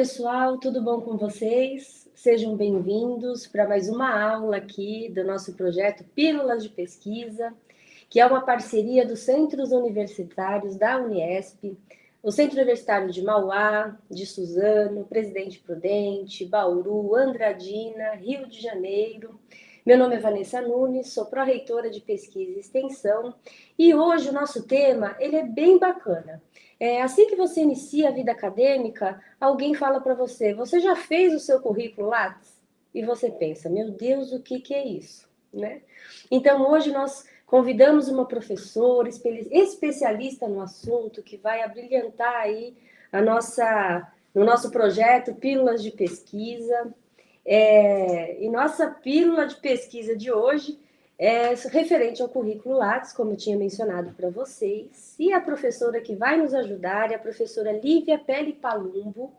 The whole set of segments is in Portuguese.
pessoal, tudo bom com vocês? Sejam bem-vindos para mais uma aula aqui do nosso projeto Pílulas de Pesquisa, que é uma parceria dos Centros Universitários da Uniesp, o Centro Universitário de Mauá, de Suzano, Presidente Prudente, Bauru, Andradina, Rio de Janeiro. Meu nome é Vanessa Nunes, sou pró-reitora de Pesquisa e Extensão, e hoje o nosso tema ele é bem bacana. Assim que você inicia a vida acadêmica, alguém fala para você, você já fez o seu currículo Lattes? E você pensa, meu Deus, o que é isso? Né? Então, hoje nós convidamos uma professora especialista no assunto que vai abrilhantar aí no nosso projeto Pílulas de Pesquisa. E nossa pílula de pesquisa de hoje é referente ao currículo Lattes, como eu tinha mencionado para vocês. E a professora que vai nos ajudar é a professora Lívia Peli Palumbo.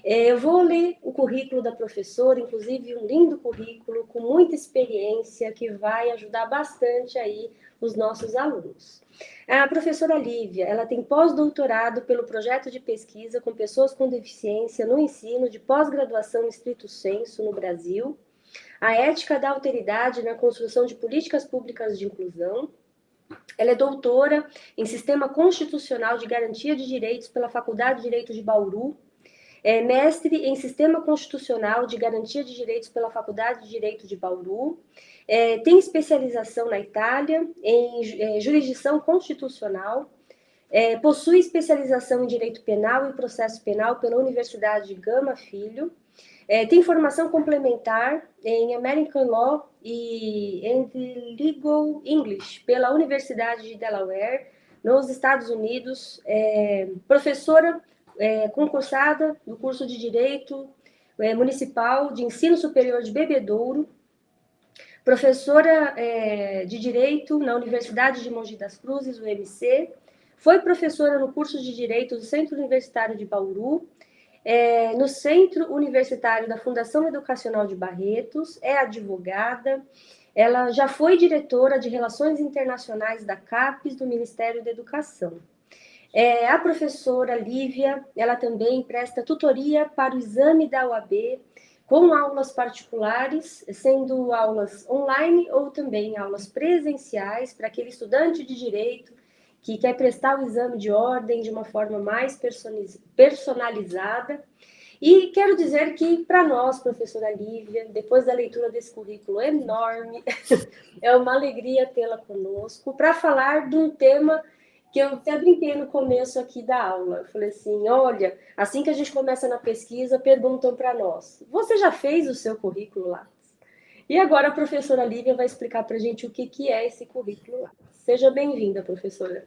Eu vou ler o currículo da professora, inclusive um lindo currículo com muita experiência que vai ajudar bastante aí os nossos alunos. A professora Lívia, ela tem pós-doutorado pelo projeto de pesquisa com pessoas com deficiência no ensino de pós-graduação estrito sensu no Brasil, a ética da alteridade na construção de políticas públicas de inclusão. Ela é doutora em Sistema Constitucional de Garantia de Direitos pela Faculdade de Direito de Bauru, é mestre em Sistema Constitucional de Garantia de Direitos pela Faculdade de Direito de Bauru, tem especialização na Itália em jurisdição constitucional, possui especialização em Direito Penal e Processo Penal pela Universidade Gama Filho, tem formação complementar em American Law and Legal English pela Universidade de Delaware, nos Estados Unidos, professora concursada do curso de Direito Municipal de Ensino Superior de Bebedouro, professora de Direito na Universidade de Mogi das Cruzes, UMC, foi professora no curso de Direito do Centro Universitário de Bauru, no Centro Universitário da Fundação Educacional de Barretos, é advogada, ela já foi diretora de Relações Internacionais da CAPES, do Ministério da Educação. A professora Lívia, ela também presta tutoria para o exame da OAB, com aulas particulares, sendo aulas online ou também aulas presenciais para aquele estudante de direito que quer prestar o exame de ordem de uma forma mais personalizada. E quero dizer que, para nós, professora Lívia, depois da leitura desse currículo enorme, é uma alegria tê-la conosco para falar de um tema que eu até brinquei no começo aqui da aula. Eu falei assim, olha, assim que a gente começa na pesquisa, perguntam para nós, você já fez o seu currículo lá? E agora a professora Lívia vai explicar para a gente o que é esse currículo lá. Seja bem-vinda, professora.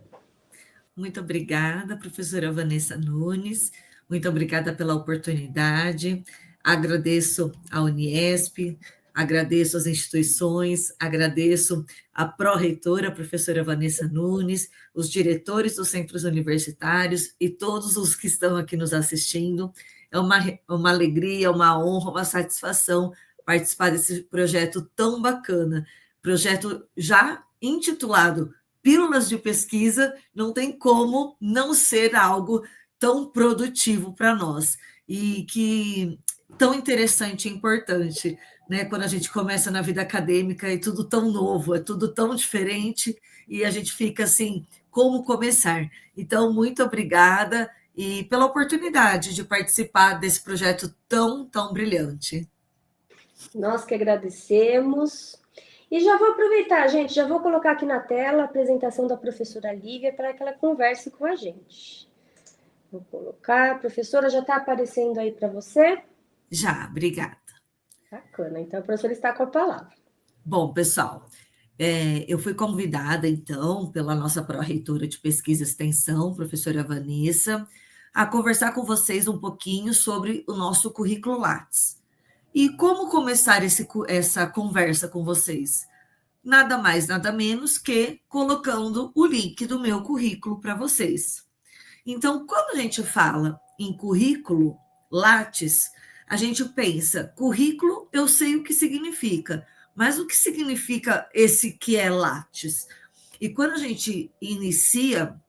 Muito obrigada, professora Vanessa Nunes. Muito obrigada pela oportunidade. Agradeço a Uniesp, agradeço as instituições, agradeço a pró-reitora, a professora Vanessa Nunes, os diretores dos centros universitários e todos os que estão aqui nos assistindo. É uma alegria, uma honra, uma satisfação participar desse projeto tão bacana. Projeto já intitulado Pílulas de Pesquisa, não tem como não ser algo tão produtivo para nós e que tão interessante e importante, né? Quando a gente começa na vida acadêmica é tudo tão novo, é tudo tão diferente e a gente fica assim, como começar? Então, muito obrigada e pela oportunidade de participar desse projeto tão brilhante. Nós que agradecemos. E já vou aproveitar, gente, já vou colocar aqui na tela a apresentação da professora Lívia para que ela converse com a gente. Vou colocar, a professora já está aparecendo aí para você? Já, obrigada. Bacana, então a professora está com a palavra. Bom, pessoal, eu fui convidada, então, pela nossa pró-reitora de Pesquisa e Extensão, professora Vanessa, a conversar com vocês um pouquinho sobre o nosso currículo Lattes. E como começar essa conversa com vocês? Nada mais, nada menos que colocando o link do meu currículo para vocês. Então, quando a gente fala em currículo Lattes, a gente pensa, currículo, eu sei o que significa, mas o que significa esse que é Lattes? E quando a gente inicia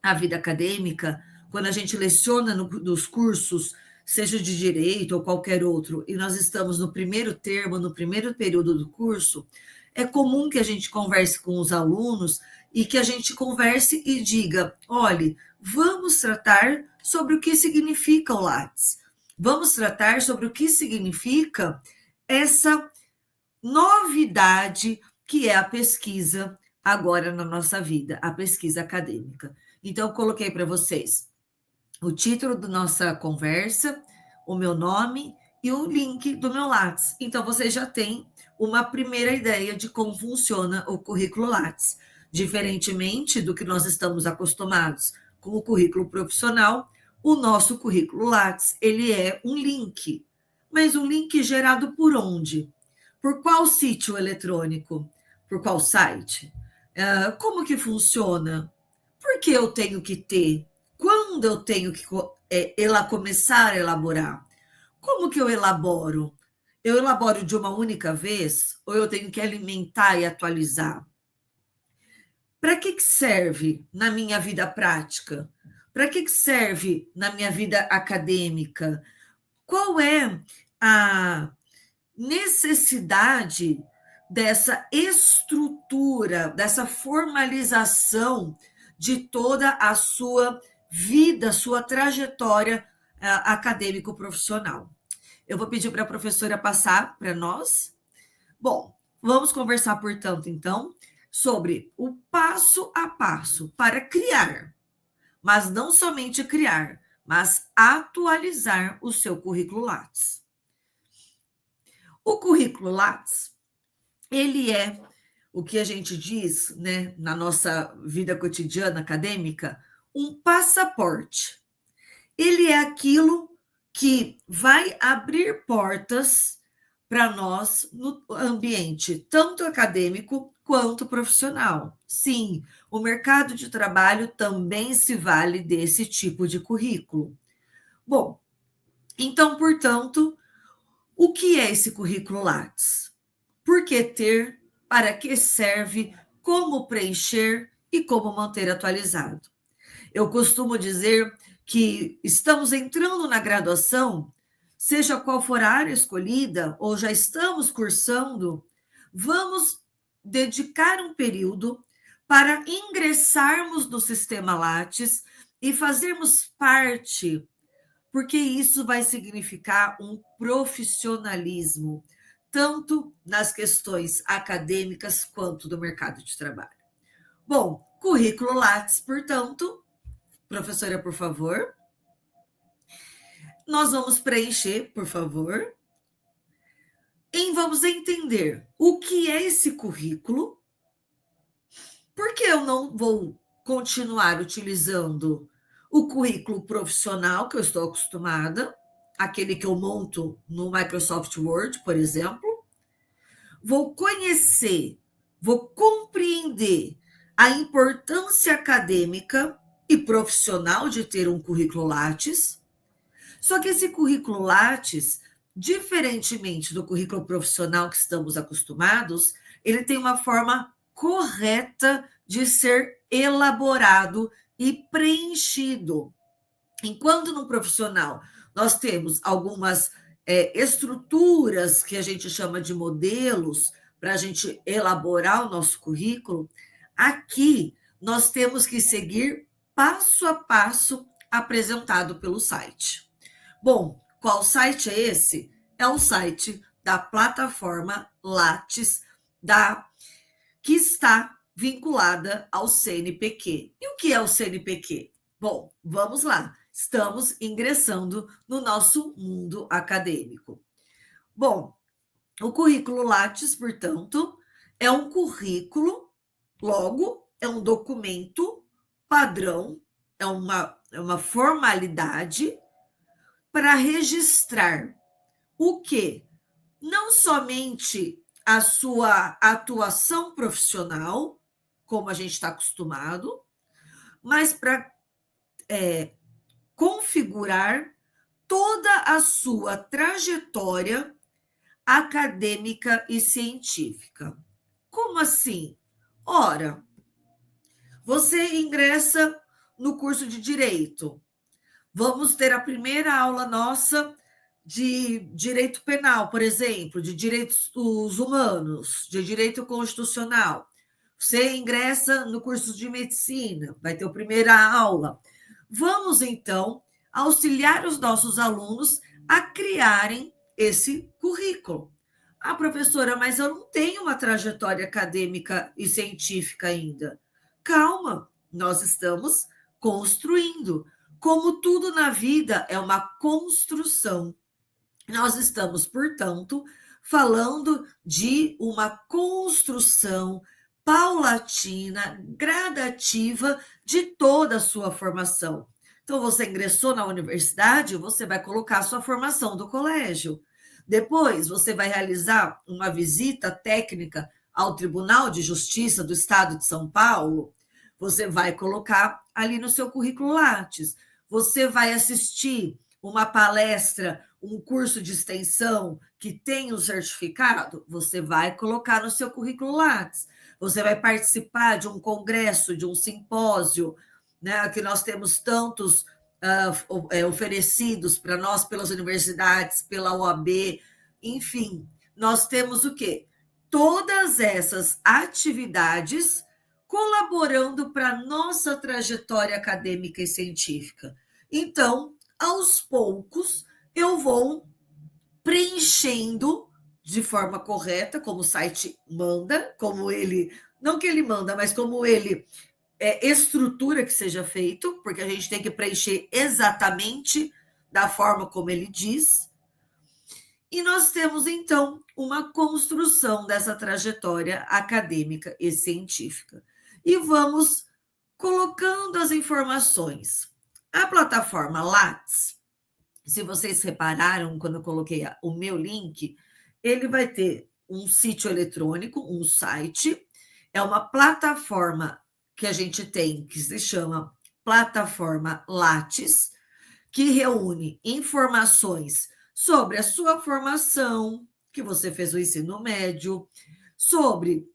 a vida acadêmica, quando a gente leciona nos cursos, seja de direito ou qualquer outro, e nós estamos no primeiro termo, no primeiro período do curso, é comum que a gente converse com os alunos e que a gente converse e diga: olhe, vamos tratar sobre o que significa o Lattes. Vamos tratar sobre o que significa essa novidade que é a pesquisa agora na nossa vida, a pesquisa acadêmica. Então, eu coloquei para vocês o título da nossa conversa, o meu nome e o link do meu Lattes. Então, vocês já têm uma primeira ideia de como funciona o currículo Lattes. Diferentemente do que nós estamos acostumados com o currículo profissional, o nosso currículo Lattes, ele é um link. Mas um link gerado por onde? Por qual sítio eletrônico? Por qual site? Como que funciona? Por que eu tenho que ter? Quando eu tenho que começar a elaborar? Como que eu elaboro? Eu elaboro de uma única vez ou eu tenho que alimentar e atualizar? Para que serve na minha vida prática? Para que serve na minha vida acadêmica? Qual é a necessidade dessa estrutura, dessa formalização de toda a sua vida, sua trajetória acadêmico-profissional? Eu vou pedir para a professora passar para nós. Bom, vamos conversar, portanto, então, sobre o passo a passo para criar, mas não somente criar, mas atualizar o seu currículo Lattes. O currículo Lattes, ele é o que a gente diz, né, na nossa vida cotidiana acadêmica, um passaporte. Ele é aquilo que vai abrir portas para nós no ambiente tanto acadêmico quanto profissional. Sim, o mercado de trabalho também se vale desse tipo de currículo. Bom, então, portanto, o que é esse currículo Lattes? Por que ter? Para que serve? Como preencher e como manter atualizado? Eu costumo dizer que estamos entrando na graduação, seja qual for a área escolhida, ou já estamos cursando, vamos dedicar um período para ingressarmos no sistema Lattes e fazermos parte, porque isso vai significar um profissionalismo, tanto nas questões acadêmicas quanto do mercado de trabalho. Bom, currículo Lattes, portanto, professora, por favor. Nós vamos preencher, por favor. E vamos entender o que é esse currículo. Por que eu não vou continuar utilizando o currículo profissional que eu estou acostumada, aquele que eu monto no Microsoft Word, por exemplo? Vou conhecer, vou compreender a importância acadêmica e profissional de ter um currículo Lattes. Só que esse currículo Lattes, diferentemente do currículo profissional que estamos acostumados, ele tem uma forma correta de ser elaborado e preenchido. Enquanto no profissional nós temos algumas estruturas que a gente chama de modelos para a gente elaborar o nosso currículo, aqui nós temos que seguir passo a passo apresentado pelo site. Bom, qual site é esse? É o site da plataforma Lattes, que está vinculada ao CNPq. E o que é o CNPq? Bom, vamos lá. Estamos ingressando no nosso mundo acadêmico. Bom, o currículo Lattes, portanto, é um currículo, logo, é um documento padrão, é uma formalidade para registrar o quê? Não somente a sua atuação profissional, como a gente está acostumado, mas para configurar toda a sua trajetória acadêmica e científica. Como assim? Ora, você ingressa no curso de Direito. Vamos ter a primeira aula nossa de direito penal, por exemplo, de direitos humanos, de direito constitucional. Você ingressa no curso de medicina, vai ter a primeira aula. Vamos, então, auxiliar os nossos alunos a criarem esse currículo. Ah, professora, mas eu não tenho uma trajetória acadêmica e científica ainda. Calma, nós estamos construindo. Como tudo na vida é uma construção. Nós estamos, portanto, falando de uma construção paulatina, gradativa de toda a sua formação. Então, você ingressou na universidade, você vai colocar a sua formação do colégio. Depois, você vai realizar uma visita técnica ao Tribunal de Justiça do Estado de São Paulo. Você vai colocar ali no seu currículo Lattes. Você vai assistir uma palestra, um curso de extensão que tem um certificado, você vai colocar no seu currículo Lattes. Você vai participar de um congresso, de um simpósio, né, que nós temos tantos oferecidos para nós pelas universidades, pela OAB, enfim, nós temos o quê? Todas essas atividades colaborando para a nossa trajetória acadêmica e científica. Então, aos poucos, eu vou preenchendo de forma correta, como o site manda, como ele, não que ele manda, mas como ele estrutura que seja feito, porque a gente tem que preencher exatamente da forma como ele diz. E nós temos, então, uma construção dessa trajetória acadêmica e científica. E vamos colocando as informações. A plataforma Lattes, se vocês repararam, quando eu coloquei o meu link, ele vai ter um sítio eletrônico, um site, é uma plataforma que a gente tem, que se chama Plataforma Lattes, que reúne informações sobre a sua formação, que você fez o ensino médio, sobre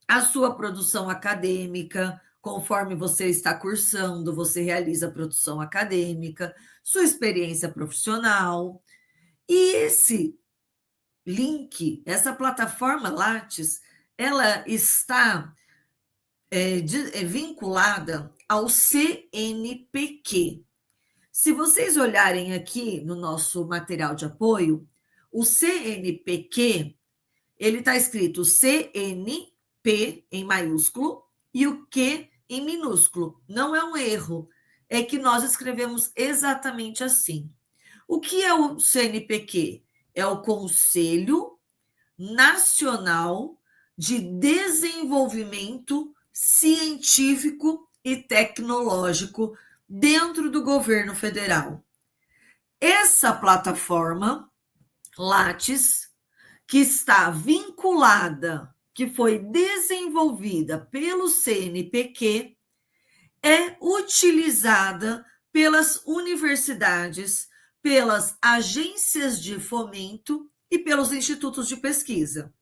a sua produção acadêmica, conforme você está cursando, você realiza a produção acadêmica, sua experiência profissional. E esse link, essa plataforma Lattes, ela está vinculada ao CNPq. Se vocês olharem aqui no nosso material de apoio, o CNPq, ele está escrito CNP em maiúsculo e o Q em minúsculo. Não é um erro, é que nós escrevemos exatamente assim. O que é o CNPq? É o Conselho Nacional de Desenvolvimento Científico e Tecnológico dentro do governo federal. Essa plataforma, Lattes, que está vinculada, que foi desenvolvida pelo CNPq, é utilizada pelas universidades, pelas agências de fomento e pelos institutos de pesquisa.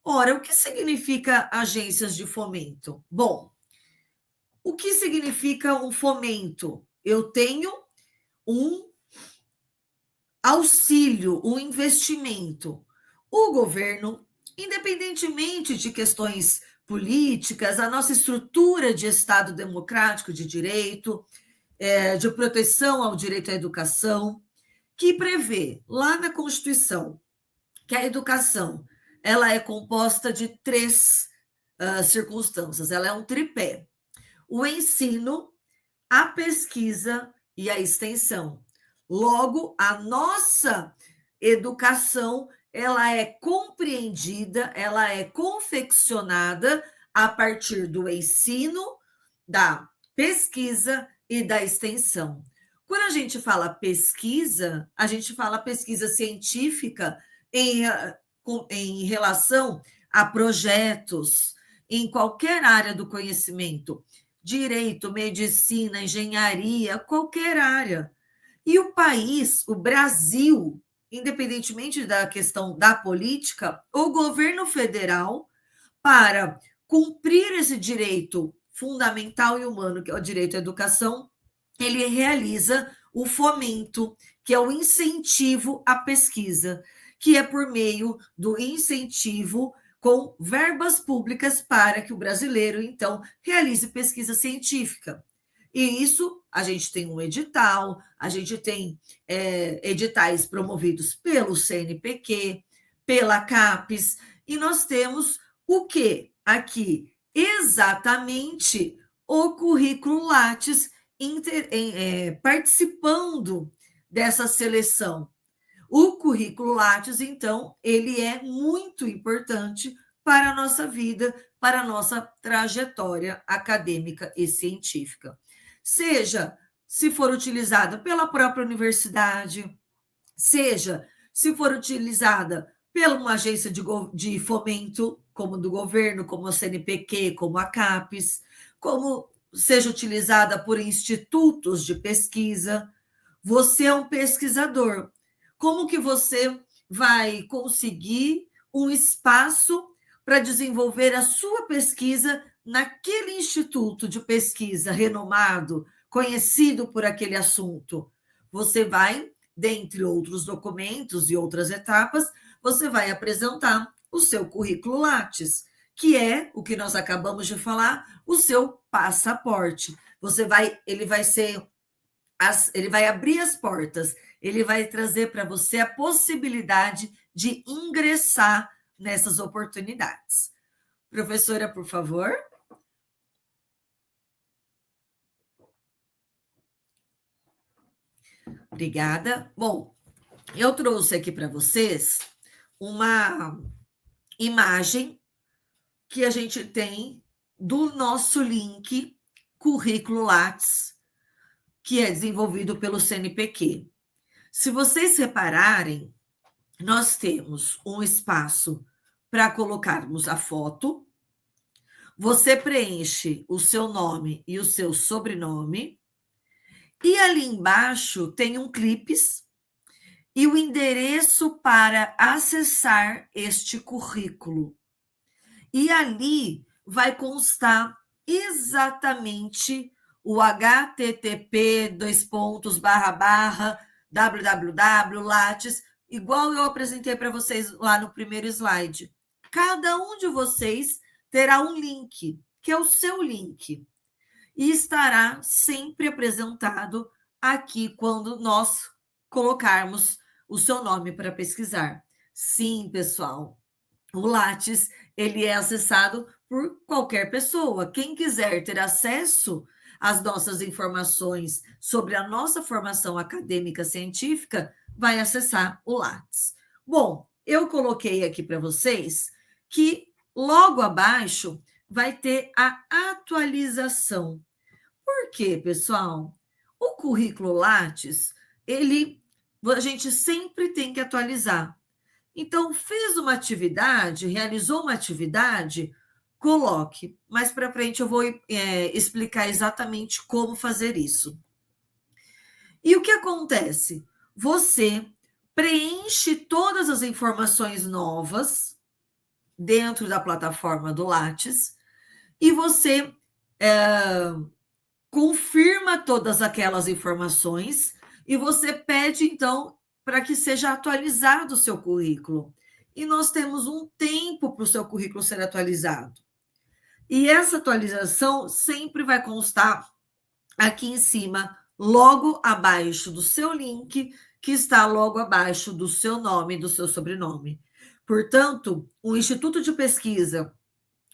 Ora, o que significa agências de fomento? Bom, o que significa um fomento? Eu tenho um auxílio, um investimento. O governo, independentemente de questões políticas, a nossa estrutura de Estado democrático de direito, de proteção ao direito à educação, que prevê lá na Constituição que a educação ela é composta de três circunstâncias, ela é um tripé: o ensino, a pesquisa e a extensão. Logo, a nossa educação ela é compreendida, ela é confeccionada a partir do ensino, da pesquisa e da extensão. Quando a gente fala pesquisa, a gente fala pesquisa científica em relação a projetos em qualquer área do conhecimento, direito, medicina, engenharia, qualquer área. E o país, o Brasil, independentemente da questão da política, o governo federal, para cumprir esse direito fundamental e humano, que é o direito à educação, ele realiza o fomento, que é o incentivo à pesquisa, que é por meio do incentivo com verbas públicas para que o brasileiro, então, realize pesquisa científica. E isso, a gente tem um edital, a gente tem editais promovidos pelo CNPq, pela CAPES, e nós temos o que aqui? Exatamente o currículo Lattes participando dessa seleção. O currículo Lattes, então, ele é muito importante para a nossa vida, para a nossa trajetória acadêmica e científica. Seja se for utilizada pela própria universidade, seja se for utilizada pela uma agência de fomento, como do governo, como a CNPq, como a CAPES, como seja utilizada por institutos de pesquisa. Você é um pesquisador. Como que você vai conseguir um espaço para desenvolver a sua pesquisa naquele instituto de pesquisa renomado, conhecido por aquele assunto? Você vai, dentre outros documentos e outras etapas, você vai apresentar o seu currículo Lattes, que é o que nós acabamos de falar, o seu passaporte. Ele vai abrir as portas, ele vai trazer para você a possibilidade de ingressar nessas oportunidades. Professora, por favor. Obrigada. Bom, eu trouxe aqui para vocês uma imagem que a gente tem do nosso link Currículo Lattes, que é desenvolvido pelo CNPq. Se vocês repararem, nós temos um espaço para colocarmos a foto. Você preenche o seu nome e o seu sobrenome. E ali embaixo tem um clipes e o endereço para acessar este currículo. E ali vai constar exatamente o http://www.lattes, igual eu apresentei para vocês lá no primeiro slide. Cada um de vocês terá um link, que é o seu link, e estará sempre apresentado aqui quando nós colocarmos o seu nome para pesquisar. Sim, pessoal, o Lattes, ele é acessado por qualquer pessoa. Quem quiser ter acesso às nossas informações sobre a nossa formação acadêmica científica, vai acessar o Lattes. Bom, eu coloquei aqui para vocês que logo abaixo vai ter a atualização. Por quê, pessoal? O currículo Lattes, a gente sempre tem que atualizar. Então, fez uma atividade, realizou uma atividade, coloque. Mais para frente eu vou explicar exatamente como fazer isso. E o que acontece? Você preenche todas as informações novas dentro da plataforma do Lattes e você confirma todas aquelas informações e você pede, então, para que seja atualizado o seu currículo. E nós temos um tempo para o seu currículo ser atualizado. E essa atualização sempre vai constar aqui em cima, logo abaixo do seu link, que está logo abaixo do seu nome e do seu sobrenome. Portanto, um instituto de pesquisa,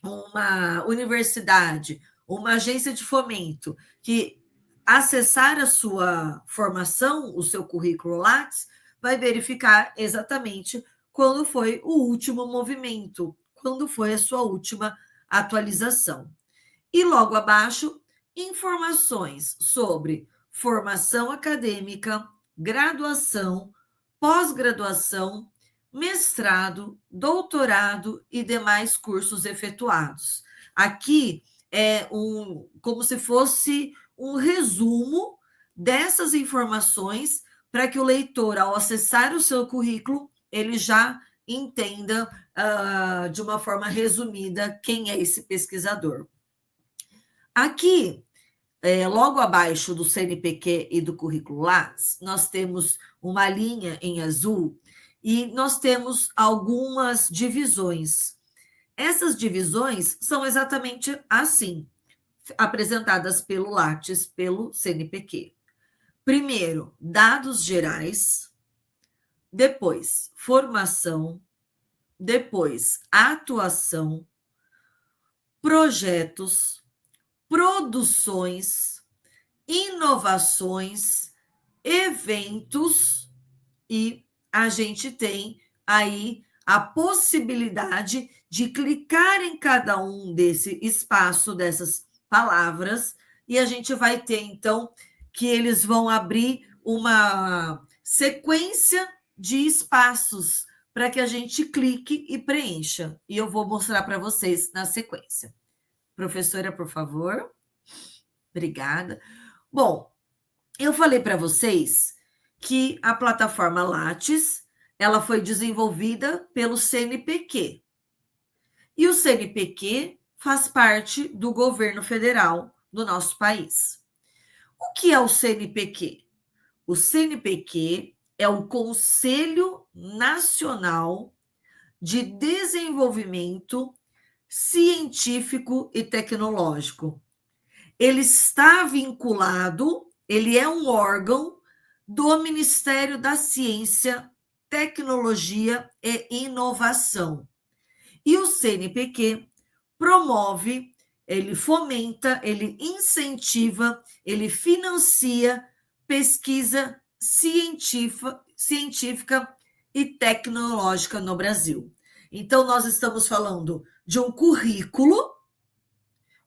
uma universidade, uma agência de fomento que acessar a sua formação, o seu currículo Lattes, vai verificar exatamente quando foi o último movimento, quando foi a sua última atualização. E logo abaixo, informações sobre formação acadêmica, graduação, pós-graduação, mestrado, doutorado e demais cursos efetuados. Aqui é como se fosse um resumo dessas informações para que o leitor, ao acessar o seu currículo, ele já entenda de uma forma resumida quem é esse pesquisador. Aqui logo abaixo do CNPq e do currículo Lattes, nós temos uma linha em azul e nós temos algumas divisões. Essas divisões são exatamente assim, apresentadas pelo Lattes, pelo CNPq. Primeiro, dados gerais, depois, formação, depois, atuação, projetos, produções, inovações, eventos, e a gente tem aí a possibilidade de clicar em cada um desse espaço, dessas palavras, e a gente vai ter, então, que eles vão abrir uma sequência de espaços para que a gente clique e preencha. E eu vou mostrar para vocês na sequência. Professora, por favor. Obrigada. Bom, eu falei para vocês que a plataforma Lattes, ela foi desenvolvida pelo CNPq. E o CNPq faz parte do governo federal do nosso país. O que é o CNPq? O CNPq é o Conselho Nacional de Desenvolvimento Científico e Tecnológico. Ele está vinculado, ele é um órgão do Ministério da Ciência, Tecnologia e Inovação. E o CNPq promove, ele fomenta, ele incentiva, ele financia pesquisa científica e tecnológica no Brasil. Então, nós estamos falando de um currículo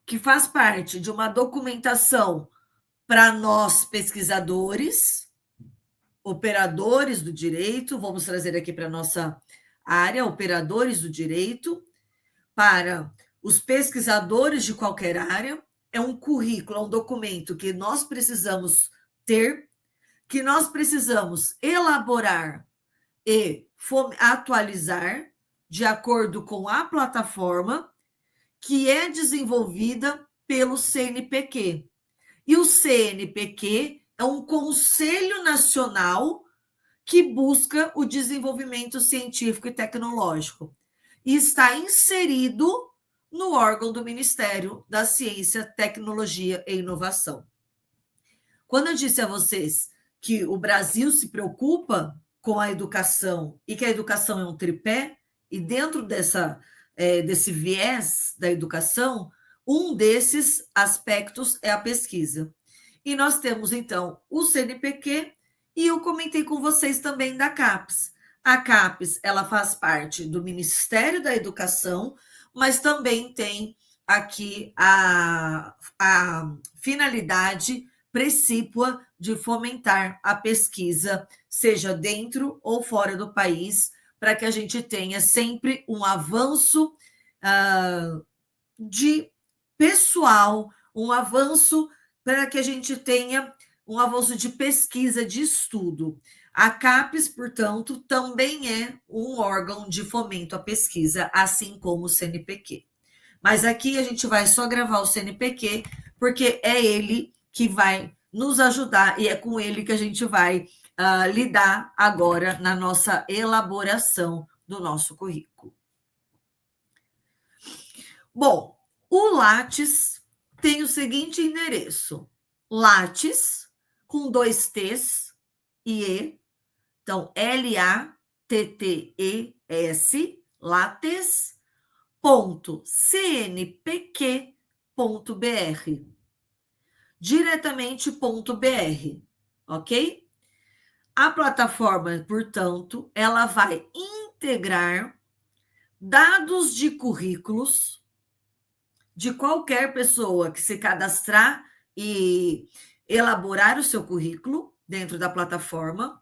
que faz parte de uma documentação para nós pesquisadores, operadores do direito, vamos trazer aqui para a nossa área, operadores do direito, para os pesquisadores de qualquer área. É um currículo, é um documento que nós precisamos ter, que nós precisamos elaborar e atualizar de acordo com a plataforma que é desenvolvida pelo CNPq. E o CNPq é um conselho nacional que busca o desenvolvimento científico e tecnológico e está inserido no órgão do Ministério da Ciência, Tecnologia e Inovação. Quando eu disse a vocês que o Brasil se preocupa com a educação e que a educação é um tripé, e dentro desse viés da educação, um desses aspectos é a pesquisa. E nós temos, então, o CNPq, e eu comentei com vocês também da CAPES. A CAPES, ela faz parte do Ministério da Educação, mas também tem aqui a finalidade precípua de fomentar a pesquisa, seja dentro ou fora do país, para que a gente tenha sempre um avanço de pessoal, um avanço para que a gente tenha um avanço de pesquisa, de estudo. A CAPES, portanto, também é um órgão de fomento à pesquisa, assim como o CNPq. Mas aqui a gente vai só gravar o CNPq, porque é ele que vai nos ajudar e é com ele que a gente vai lidar agora na nossa elaboração do nosso currículo. Bom, o Lattes tem o seguinte endereço: Lattes, com 2 T's e E, então LATTES, lattes.cnpq.br, diretamente .br, ok? A plataforma, portanto, ela vai integrar dados de currículos de qualquer pessoa que se cadastrar e elaborar o seu currículo dentro da plataforma.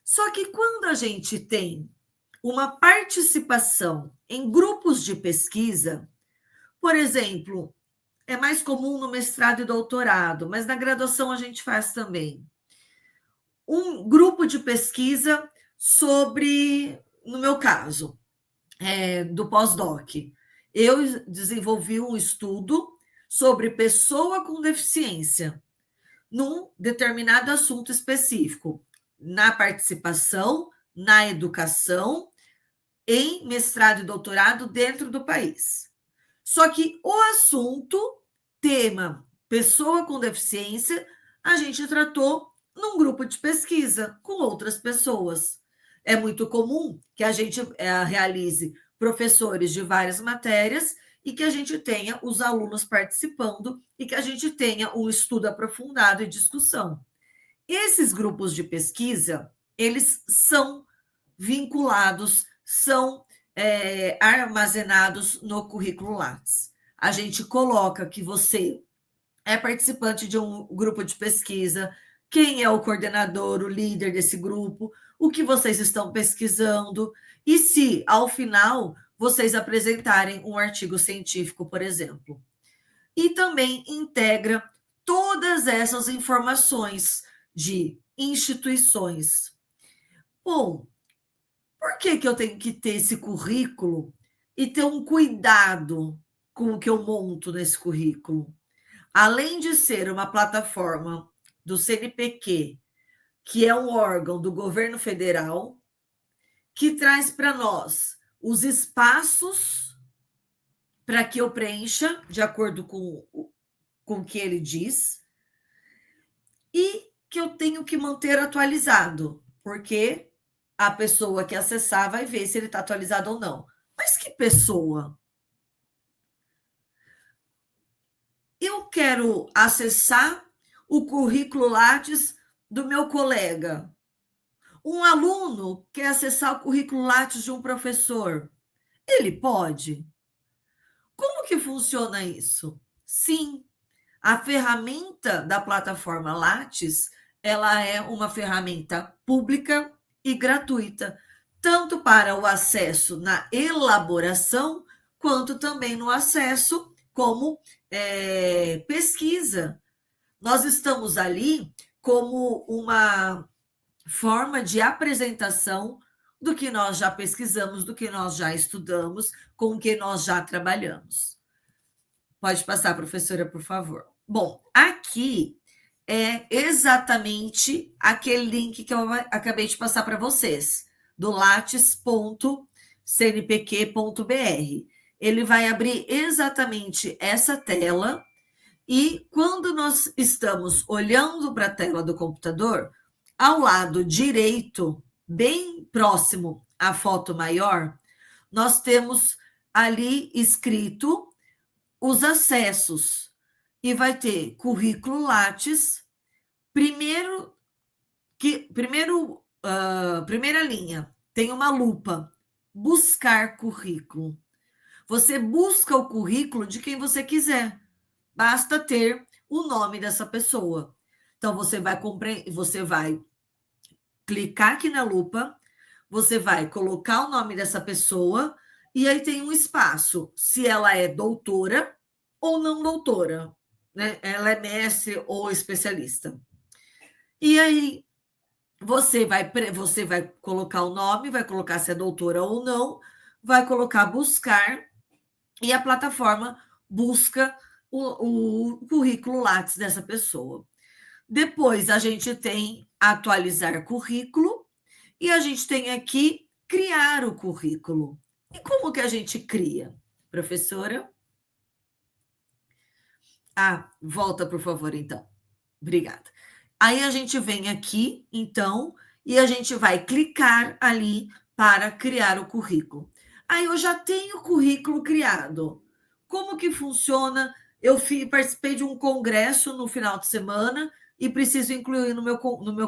Só que quando a gente tem uma participação em grupos de pesquisa, por exemplo, é mais comum no mestrado e doutorado, mas na graduação a gente faz também um grupo de pesquisa sobre, no meu caso, do pós-doc. Eu desenvolvi um estudo sobre pessoa com deficiência num determinado assunto específico, na participação, na educação, em mestrado e doutorado dentro do país. Só que o assunto, tema, pessoa com deficiência, a gente tratou num grupo de pesquisa com outras pessoas. É muito comum que a gente realize professores de várias matérias e que a gente tenha os alunos participando e que a gente tenha um estudo aprofundado e discussão. Esses grupos de pesquisa, eles são vinculados, são armazenados no currículo Lattes. A gente coloca que você é participante de um grupo de pesquisa, quem é o coordenador, o líder desse grupo, o que vocês estão pesquisando, e se, ao final, vocês apresentarem um artigo científico, por exemplo. E também integra todas essas informações de instituições. Bom, por que eu tenho que ter esse currículo e ter um cuidado com o que eu monto nesse currículo? Além de ser uma plataforma do CNPq, que é um órgão do governo federal, que traz para nós os espaços para que eu preencha, de acordo com o que ele diz, e que eu tenho que manter atualizado, porque a pessoa que acessar vai ver se ele está atualizado ou não. Mas que pessoa? Eu quero acessar o currículo Lattes do meu colega. Um aluno quer acessar o currículo Lattes de um professor. Ele pode? Como que funciona isso? Sim, a ferramenta da plataforma Lattes, ela é uma ferramenta pública e gratuita, tanto para o acesso na elaboração, quanto também no acesso como pesquisa. Nós estamos ali como uma forma de apresentação do que nós já pesquisamos, do que nós já estudamos, com o que nós já trabalhamos. Pode passar, professora, por favor. Bom, aqui é exatamente aquele link que eu acabei de passar para vocês, do lattes.cnpq.br. Ele vai abrir exatamente essa tela e quando nós estamos olhando para a tela do computador, ao lado direito, bem próximo à foto maior, nós temos ali escrito os acessos e vai ter currículo Lattes, primeira linha, tem uma lupa, buscar currículo. Você busca o currículo de quem você quiser, basta ter o nome dessa pessoa. Então, você vai clicar aqui na lupa, você vai colocar o nome dessa pessoa e aí tem um espaço, se ela é doutora ou não doutora, né? Ela é mestre ou especialista. E aí você vai colocar o nome, vai colocar se é doutora ou não, vai colocar buscar e a plataforma busca o currículo Lattes dessa pessoa. Depois a gente tem atualizar currículo e a gente tem aqui criar o currículo. E como que a gente cria, professora? Volta, por favor, então. Obrigada. Aí a gente vem aqui, então, e a gente vai clicar ali para criar o currículo. Aí eu já tenho o currículo criado. Como que funciona? Eu participei de um congresso no final de semana e preciso incluir no meu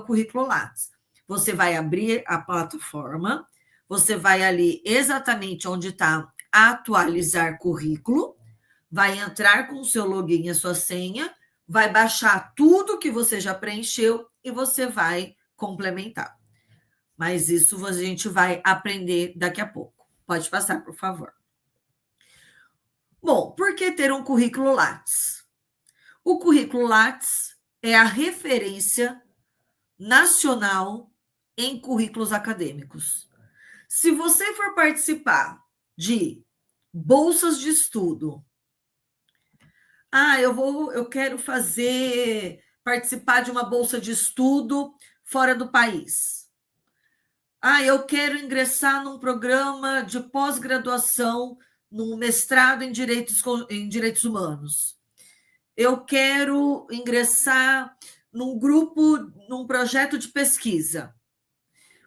currículo Lattes. Você vai abrir a plataforma, você vai ali exatamente onde está atualizar currículo, vai entrar com o seu login e a sua senha, vai baixar tudo que você já preencheu e você vai complementar. Mas isso a gente vai aprender daqui a pouco. Pode passar, por favor. Bom, por que ter um currículo Lattes? O currículo Lattes é a referência nacional em currículos acadêmicos. Se você for participar de bolsas de estudo, Eu quero participar de uma bolsa de estudo fora do país. Eu quero ingressar num programa de pós-graduação, num mestrado em direitos humanos. Eu quero ingressar num projeto de pesquisa.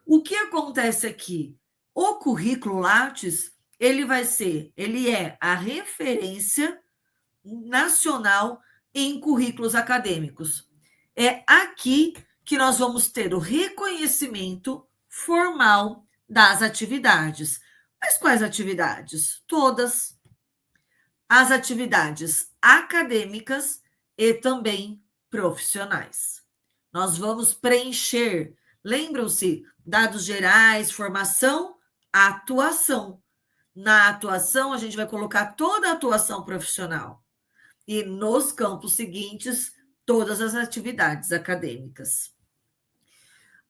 O que acontece aqui? O currículo Lattes, ele é a referência nacional em currículos acadêmicos. É aqui que nós vamos ter o reconhecimento formal das atividades. Mas quais atividades? Todas as atividades acadêmicas e também profissionais. Nós vamos preencher, lembram-se, dados gerais, formação, atuação. Na atuação, a gente vai colocar toda a atuação profissional. E nos campos seguintes, todas as atividades acadêmicas.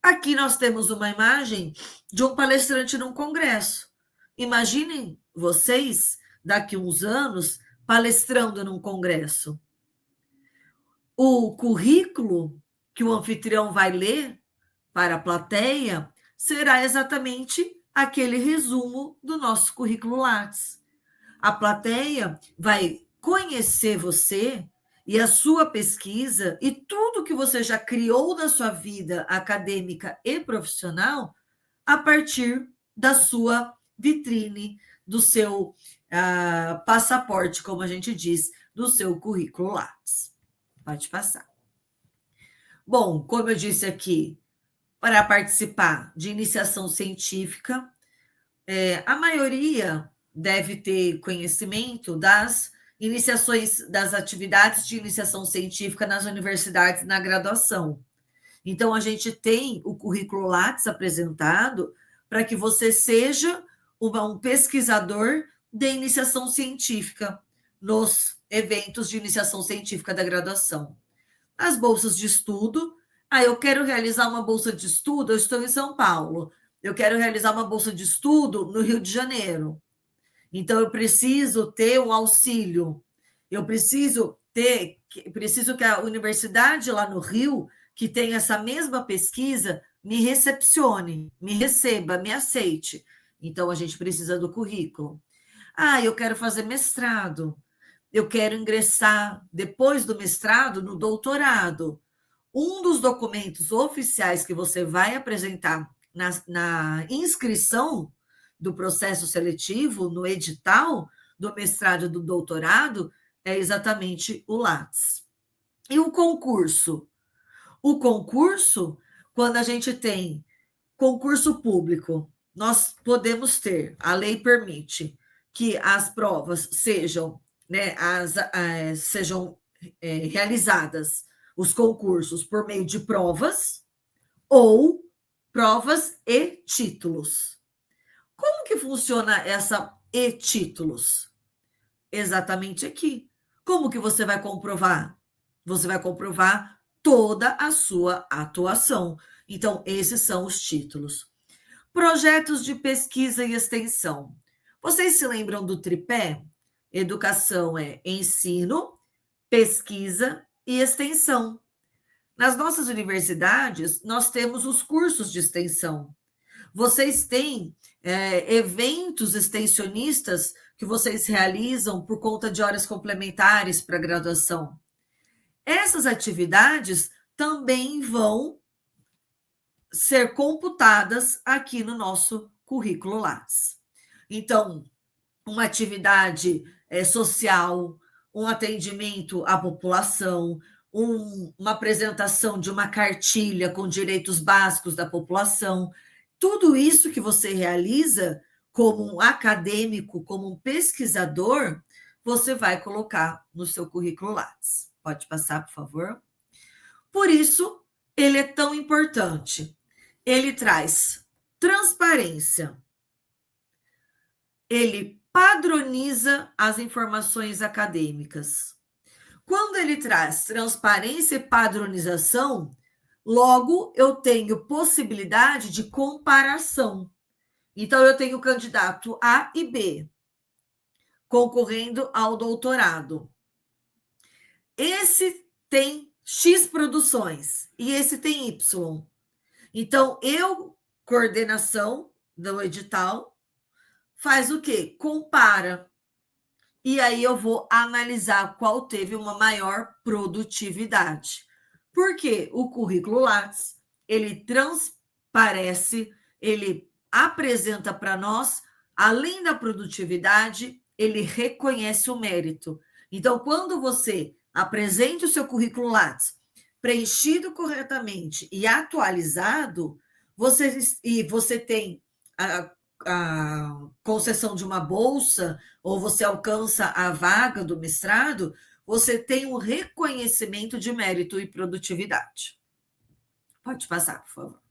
Aqui nós temos uma imagem de um palestrante num congresso. Imaginem vocês, daqui a uns anos, palestrando num congresso. O currículo que o anfitrião vai ler para a plateia será exatamente aquele resumo do nosso currículo Lattes. A plateia vai conhecer você e a sua pesquisa e tudo que você já criou na sua vida acadêmica e profissional a partir da sua vitrine, do seu passaporte, como a gente diz, do seu currículo Lattes. Pode passar. Bom, como eu disse aqui, para participar de iniciação científica, a maioria deve ter conhecimento das atividades de iniciação científica nas universidades na graduação. Então, a gente tem o currículo Lattes apresentado para que você seja um pesquisador de iniciação científica nos eventos de iniciação científica da graduação. As bolsas de estudo. Eu quero realizar uma bolsa de estudo, eu estou em São Paulo. Eu quero realizar uma bolsa de estudo no Rio de Janeiro. Então, eu preciso ter um auxílio. Eu preciso que a universidade lá no Rio, que tem essa mesma pesquisa, me recepcione, me receba, me aceite. Então, a gente precisa do currículo. Eu quero fazer mestrado. Eu quero ingressar, depois do mestrado, no doutorado. Um dos documentos oficiais que você vai apresentar na inscrição do processo seletivo, no edital do mestrado e do doutorado, é exatamente o Lattes. E o concurso? O concurso, quando a gente tem concurso público, nós podemos ter, a lei permite que as provas sejam, realizadas, os concursos, por meio de provas ou provas e títulos. Como que funciona essa e-títulos? Exatamente aqui. Como que você vai comprovar? Você vai comprovar toda a sua atuação. Então, esses são os títulos. Projetos de pesquisa e extensão. Vocês se lembram do tripé? Educação é ensino, pesquisa e extensão. Nas nossas universidades, nós temos os cursos de extensão. Vocês têm eventos extensionistas que vocês realizam por conta de horas complementares para a graduação. Essas atividades também vão ser computadas aqui no nosso currículo Lattes. Então, uma atividade social, um atendimento à população, uma apresentação de uma cartilha com direitos básicos da população, tudo isso que você realiza como um acadêmico, como um pesquisador, você vai colocar no seu currículo Lattes. Pode passar, por favor? Por isso, ele é tão importante. Ele traz transparência. Ele padroniza as informações acadêmicas. Quando ele traz transparência e padronização, logo eu tenho possibilidade de comparação. Então, eu tenho o candidato A e B concorrendo ao doutorado. esse tem X produções e esse tem Y. Então, coordenação do edital, faz o quê? Compara. E aí eu vou analisar qual teve uma maior produtividade. Porque o currículo Lattes, ele transparece, ele apresenta para nós, além da produtividade, ele reconhece o mérito. Então, quando você apresenta o seu currículo Lattes preenchido corretamente e atualizado, você tem a concessão de uma bolsa, ou você alcança a vaga do mestrado, você tem um reconhecimento de mérito e produtividade. Pode passar, por favor.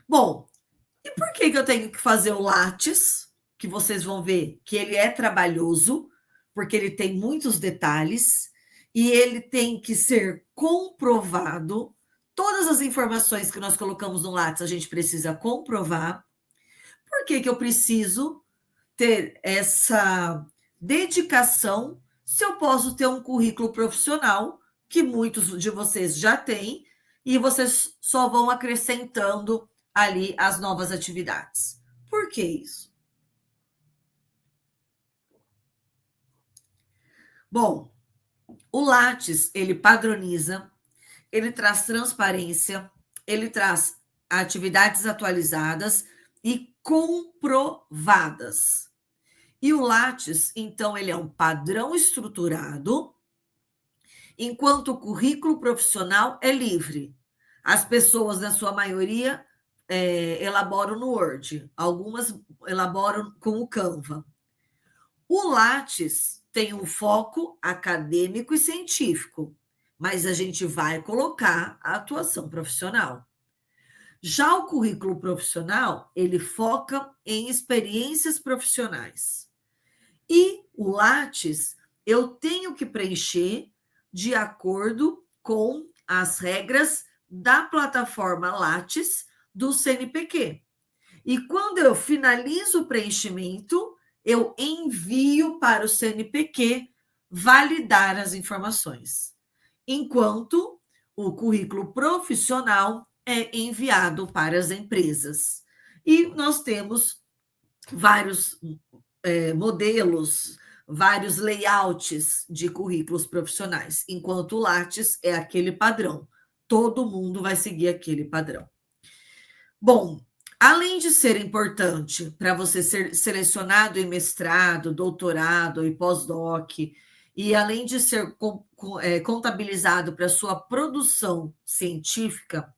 Bom, e por que eu tenho que fazer o Lattes? Que vocês vão ver que ele é trabalhoso, porque ele tem muitos detalhes, e ele tem que ser comprovado. Todas as informações que nós colocamos no Lattes, a gente precisa comprovar. Por que eu preciso ter essa dedicação se eu posso ter um currículo profissional que muitos de vocês já têm e vocês só vão acrescentando ali as novas atividades? Por que isso? Bom, o Lattes, ele padroniza, ele traz transparência, ele traz atividades atualizadas e comprovadas. E o Lattes, então, ele é um padrão estruturado, enquanto o currículo profissional é livre. As pessoas, na sua maioria, elaboram no Word, algumas elaboram com o Canva. O Lattes tem um foco acadêmico e científico, mas a gente vai colocar a atuação profissional. Já o currículo profissional, ele foca em experiências profissionais. E o Lattes, eu tenho que preencher de acordo com as regras da plataforma Lattes do CNPq. E quando eu finalizo o preenchimento, eu envio para o CNPq validar as informações. Enquanto o currículo profissional é enviado para as empresas. E nós temos vários modelos, vários layouts de currículos profissionais, enquanto o Lattes é aquele padrão. Todo mundo vai seguir aquele padrão. Bom, além de ser importante para você ser selecionado em mestrado, doutorado e pós-doc, e além de ser contabilizado para sua produção científica,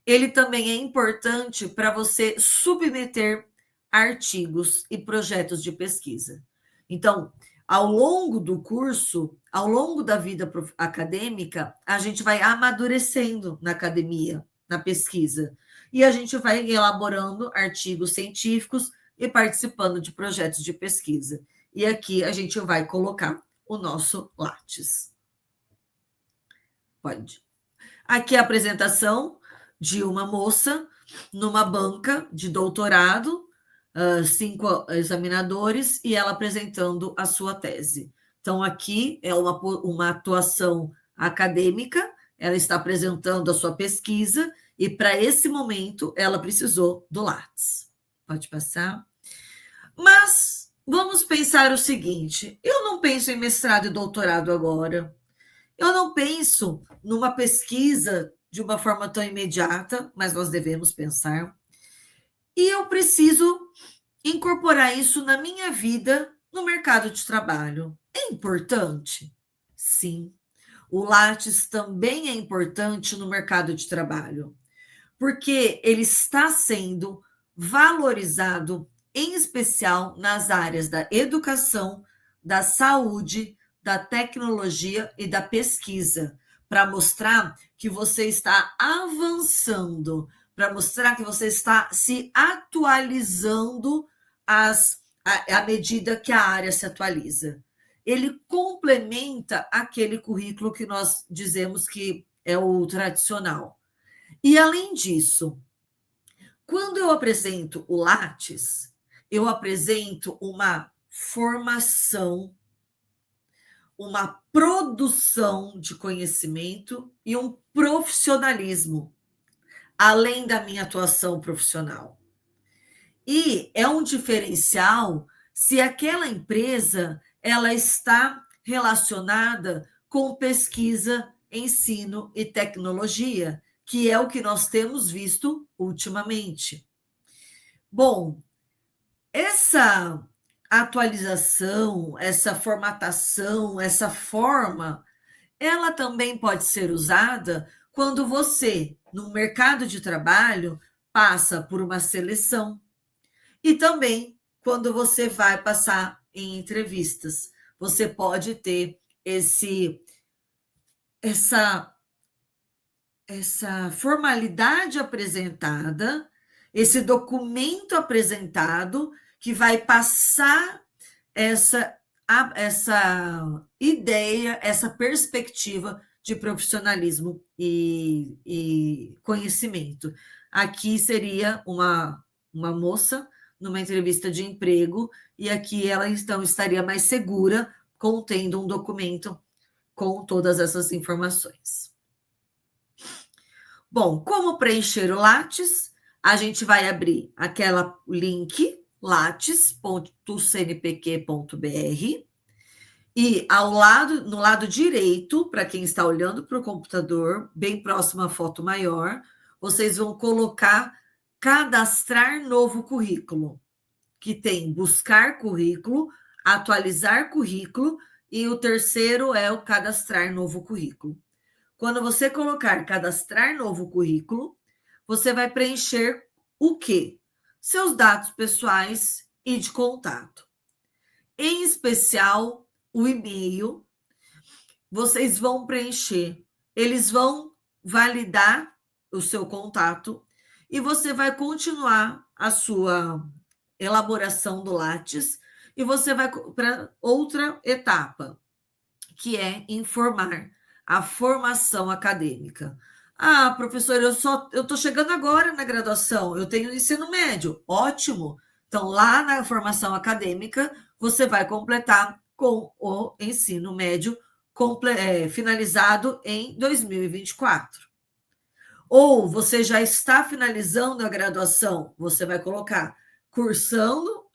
ele também é importante para você submeter artigos e projetos de pesquisa. Então, ao longo do curso, ao longo da vida acadêmica, a gente vai amadurecendo na academia, na pesquisa, e a gente vai elaborando artigos científicos e participando de projetos de pesquisa. E aqui a gente vai colocar o nosso Lattes. Pode. Aqui a apresentação de uma moça numa banca de doutorado, 5 examinadores, e ela apresentando a sua tese. Então, aqui é uma atuação acadêmica, ela está apresentando a sua pesquisa, e para esse momento ela precisou do Lattes. Pode passar. Mas vamos pensar o seguinte: eu não penso em mestrado e doutorado agora. Eu não penso numa pesquisa de uma forma tão imediata, mas nós devemos pensar. E eu preciso incorporar isso na minha vida, no mercado de trabalho. É importante? Sim. O Lattes também é importante no mercado de trabalho, porque ele está sendo valorizado, em especial nas áreas da educação, da saúde, da tecnologia e da pesquisa, para mostrar que você está avançando, para mostrar que você está se atualizando à medida que a área se atualiza. Ele complementa aquele currículo que nós dizemos que é o tradicional. E, além disso, quando eu apresento o Lattes, eu apresento uma formação, uma produção de conhecimento e um profissionalismo, além da minha atuação profissional. E é um diferencial se aquela empresa ela está relacionada com pesquisa, ensino e tecnologia, que é o que nós temos visto ultimamente. Bom, essa atualização, essa formatação, essa forma, ela também pode ser usada quando você, no mercado de trabalho, passa por uma seleção. E também quando você vai passar em entrevistas. Você pode ter essa formalidade apresentada, esse documento apresentado que vai passar essa ideia, essa perspectiva de profissionalismo e conhecimento. Aqui seria uma moça numa entrevista de emprego, e aqui ela então estaria mais segura contendo um documento com todas essas informações. Bom, como preencher o Lattes? A gente vai abrir aquela link lattes.cnpq.br e no lado direito, para quem está olhando para o computador, bem próximo à foto maior, vocês vão colocar cadastrar novo currículo, que tem buscar currículo, atualizar currículo, e o terceiro é o cadastrar novo currículo. Quando você colocar cadastrar novo currículo, você vai preencher o quê? Seus dados pessoais e de contato. Em especial, o e-mail, vocês vão preencher. Eles vão validar o seu contato e você vai continuar a sua elaboração do Lattes e você vai para outra etapa, que é informar a formação acadêmica. Ah, professor, eu estou chegando agora na graduação, eu tenho ensino médio. Ótimo! Então, lá na formação acadêmica, você vai completar com o ensino médio finalizado em 2024. Ou você já está finalizando a graduação, você vai colocar cursando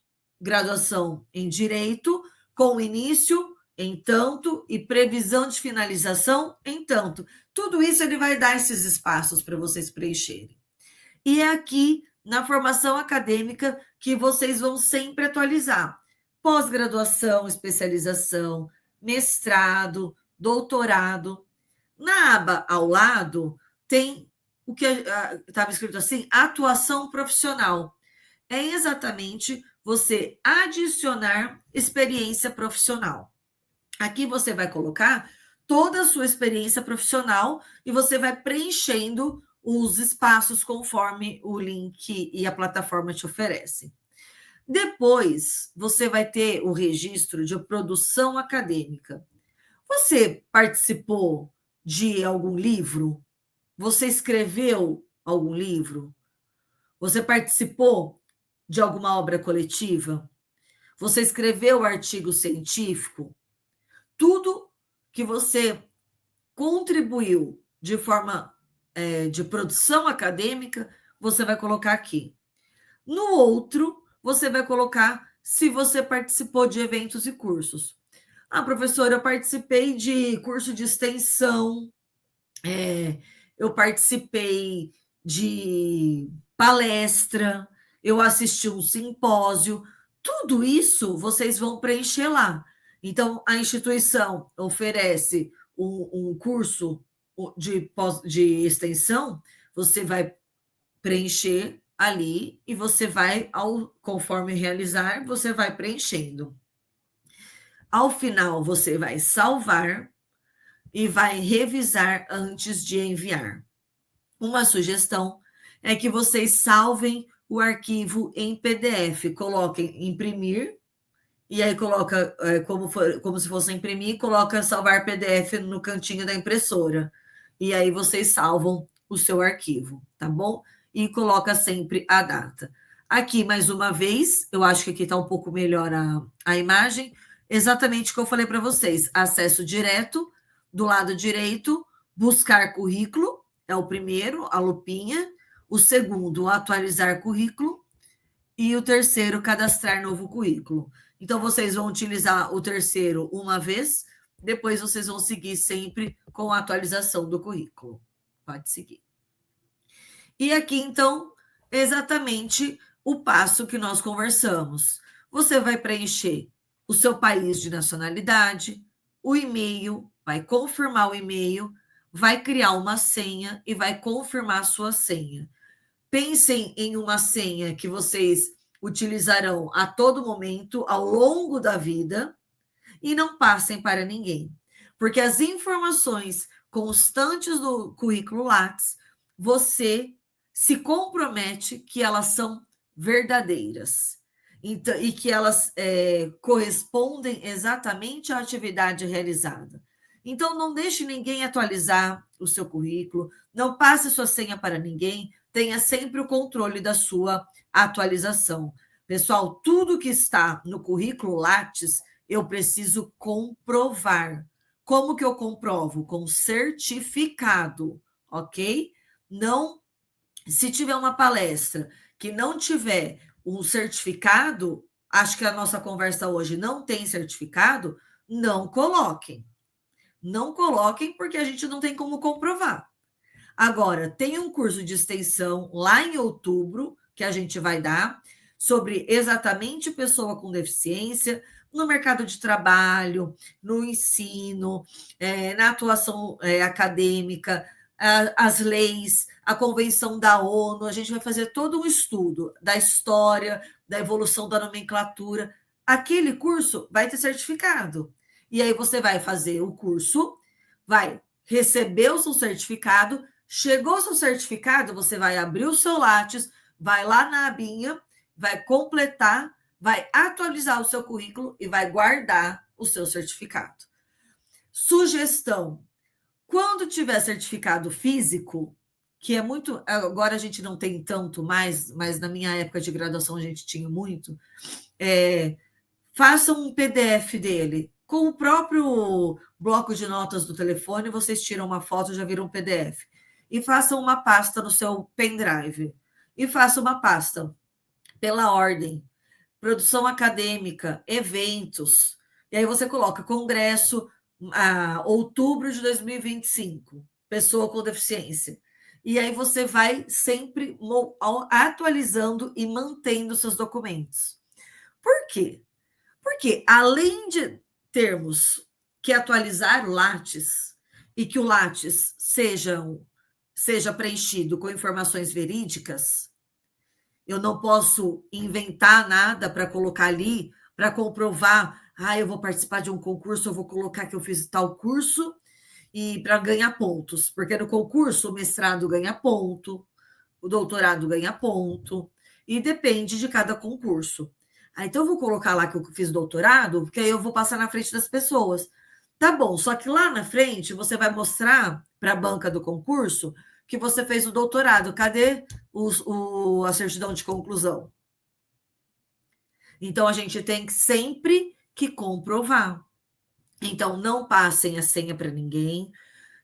graduação em Direito, com início em tanto e previsão de finalização em tanto. Tudo isso ele vai dar esses espaços para vocês preencherem. E é aqui, na formação acadêmica, que vocês vão sempre atualizar. Pós-graduação, especialização, mestrado, doutorado. Na aba ao lado, tem o que estava escrito assim, atuação profissional. É exatamente você adicionar experiência profissional. Aqui você vai colocar toda a sua experiência profissional e você vai preenchendo os espaços conforme o link e a plataforma te oferece. Depois, você vai ter o registro de produção acadêmica. Você participou de algum livro? Você escreveu algum livro? Você participou de alguma obra coletiva? Você escreveu artigo científico? Tudo que você contribuiu de forma de produção acadêmica, você vai colocar aqui. No outro, você vai colocar se você participou de eventos e cursos. Ah, professora, eu participei de curso de extensão, eu participei de palestra, eu assisti um simpósio. Tudo isso vocês vão preencher lá. Então, a instituição oferece um curso de extensão, você vai preencher ali e você vai, conforme realizar, você vai preenchendo. Ao final, você vai salvar e vai revisar antes de enviar. Uma sugestão é que vocês salvem o arquivo em PDF, coloquem imprimir, e aí coloca, como se fosse imprimir, coloca salvar PDF no cantinho da impressora. E aí vocês salvam o seu arquivo, tá bom? E coloca sempre a data. Aqui, mais uma vez, eu acho que aqui está um pouco melhor a imagem, exatamente o que eu falei para vocês. Acesso direto, do lado direito, buscar currículo, é o primeiro, a lupinha. O segundo, atualizar currículo. E o terceiro, cadastrar novo currículo. Então, vocês vão utilizar o terceiro uma vez, depois vocês vão seguir sempre com a atualização do currículo. Pode seguir. E aqui, então, exatamente o passo que nós conversamos. Você vai preencher o seu país de nacionalidade, o e-mail, vai confirmar o e-mail, vai criar uma senha e vai confirmar a sua senha. Pensem em uma senha que vocês utilizarão a todo momento, ao longo da vida, e não passem para ninguém. Porque as informações constantes do currículo Lattes, você se compromete que elas são verdadeiras. Então, e que elas correspondem exatamente à atividade realizada. Então, não deixe ninguém atualizar o seu currículo, não passe sua senha para ninguém, tenha sempre o controle da sua atualização. Pessoal, tudo que está no currículo Lattes, eu preciso comprovar. Como que eu comprovo? Com certificado, ok? Não, se tiver uma palestra que não tiver um certificado, acho que a nossa conversa hoje não tem certificado, não coloquem. Não coloquem porque a gente não tem como comprovar. Agora, tem um curso de extensão lá em outubro que a gente vai dar sobre exatamente pessoa com deficiência no mercado de trabalho, no ensino, na atuação acadêmica, as leis, a convenção da ONU. A gente vai fazer todo um estudo da história, da evolução da nomenclatura. Aquele curso vai ter certificado. E aí você vai fazer o curso, vai receber o seu certificado. Chegou o seu certificado, você vai abrir o seu Lattes, vai lá na abinha, vai completar, vai atualizar o seu currículo e vai guardar o seu certificado. Sugestão: quando tiver certificado físico, que é muito... Agora a gente não tem tanto mais, mas na minha época de graduação a gente tinha muito. Façam um PDF dele. Com o próprio bloco de notas do telefone, vocês tiram uma foto e já viram um PDF. E façam uma pasta no seu pendrive. E façam uma pasta pela ordem. Produção acadêmica, eventos. E aí você coloca congresso, outubro de 2025, pessoa com deficiência. E aí você vai sempre atualizando e mantendo seus documentos. Por quê? Porque além de termos que atualizar o Lattes e que o Lattes seja preenchido com informações verídicas, eu não posso inventar nada para colocar ali, para comprovar, eu vou participar de um concurso, eu vou colocar que eu fiz tal curso e para ganhar pontos, porque no concurso o mestrado ganha ponto, o doutorado ganha ponto, e depende de cada concurso. Então eu vou colocar lá que eu fiz doutorado, porque aí eu vou passar na frente das pessoas. Tá bom, só que lá na frente você vai mostrar para a banca do concurso que você fez o doutorado. Cadê a certidão de conclusão? Então, a gente tem sempre que comprovar. Então, não passem a senha para ninguém.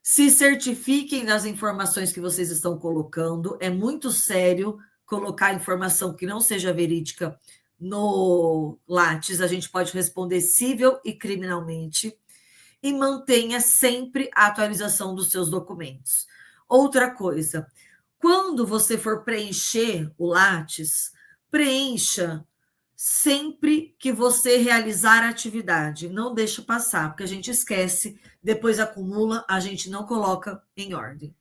Se certifiquem das informações que vocês estão colocando. É muito sério colocar informação que não seja verídica no Lattes. A gente pode responder civil e criminalmente. E mantenha sempre a atualização dos seus documentos. Outra coisa, quando você for preencher o Lattes, preencha sempre que você realizar a atividade. Não deixa passar, porque a gente esquece, depois acumula, a gente não coloca em ordem.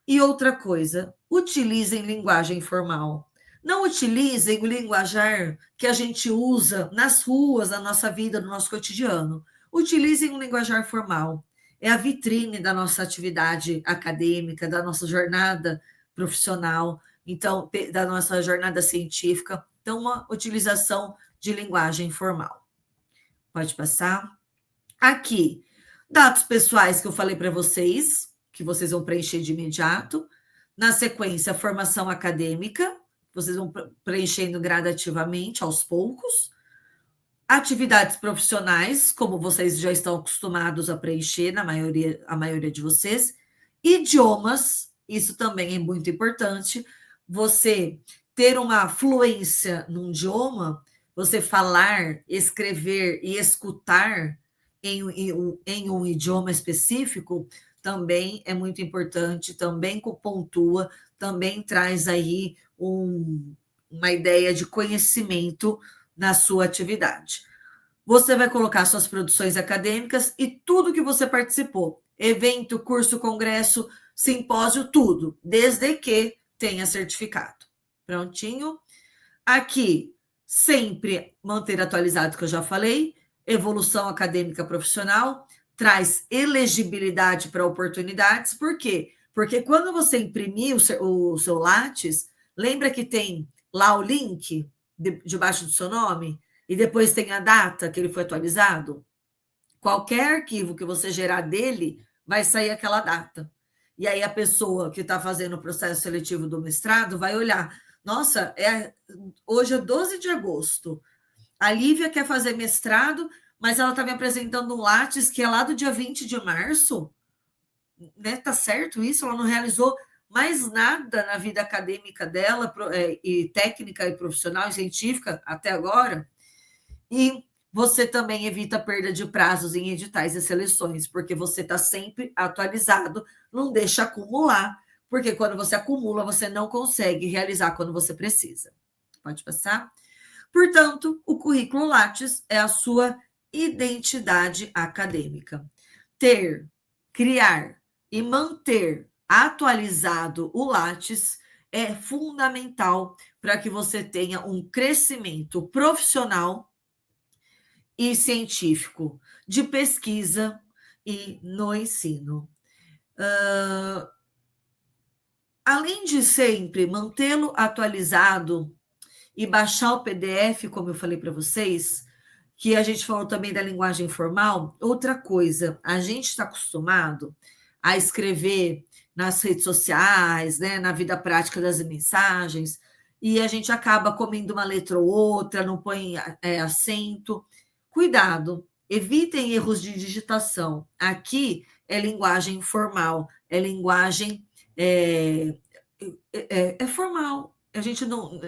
E outra coisa, utilizem linguagem formal. Não utilizem o linguajar que a gente usa nas ruas, na nossa vida, no nosso cotidiano. Utilizem um linguajar formal. É a vitrine da nossa atividade acadêmica, da nossa jornada profissional, então, da nossa jornada científica. Então, uma utilização de linguagem formal. Pode passar. Aqui, dados pessoais que eu falei para vocês, que vocês vão preencher de imediato. Na sequência, formação acadêmica, vocês vão preenchendo gradativamente, aos poucos. atividades profissionais, como vocês já estão acostumados a preencher, a maioria de vocês. Idiomas, isso também é muito importante. Você ter uma fluência num idioma, você falar, escrever e escutar em um idioma específico, também é muito importante, também pontua, também traz aí uma ideia de conhecimento na sua atividade. Você vai colocar suas produções acadêmicas e tudo que você participou, evento, curso, congresso, simpósio, tudo, desde que tenha certificado. Prontinho? Aqui, sempre manter atualizado, que eu já falei, evolução acadêmica profissional, traz elegibilidade para oportunidades, por quê? Porque quando você imprimir o seu Lattes, lembra que tem lá o link debaixo do seu nome? E depois tem a data que ele foi atualizado? Qualquer arquivo que você gerar dele, vai sair aquela data. E aí a pessoa que está fazendo o processo seletivo do mestrado vai olhar, nossa, hoje é 12 de agosto, a Lívia quer fazer mestrado, mas ela está me apresentando um Lattes que é lá do dia 20 de março, né? Tá certo isso? Ela não realizou mais nada na vida acadêmica dela, e técnica e profissional e científica até agora. E você também evita a perda de prazos em editais e seleções, porque você está sempre atualizado, não deixa acumular, porque quando você acumula, você não consegue realizar quando você precisa. Pode passar? Portanto, o currículo Lattes é a sua identidade acadêmica. Ter, criar e manter atualizado o Lattes é fundamental para que você tenha um crescimento profissional e científico de pesquisa e no ensino. Além de sempre mantê-lo atualizado e baixar o PDF, como eu falei para vocês, que a gente falou também da linguagem formal, outra coisa, a gente está acostumado a escrever nas redes sociais, né, na vida prática das mensagens, e a gente acaba comendo uma letra ou outra, não põe acento. Cuidado, evitem erros de digitação. Aqui é linguagem formal, é linguagem formal. A gente não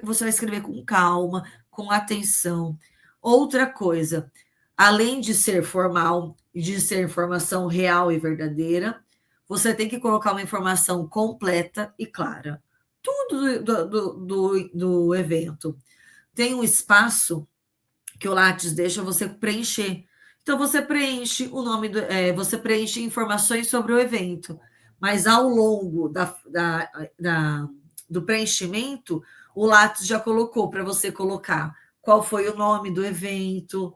você vai escrever com calma, com atenção. Outra coisa, além de ser formal e de ser informação real e verdadeira, você tem que colocar uma informação completa e clara. Tudo do evento. Tem um espaço que o Lattes deixa você preencher. Então, você preenche o nome você preenche informações sobre o evento, mas ao longo do preenchimento, o Lattes já colocou para você colocar qual foi o nome do evento,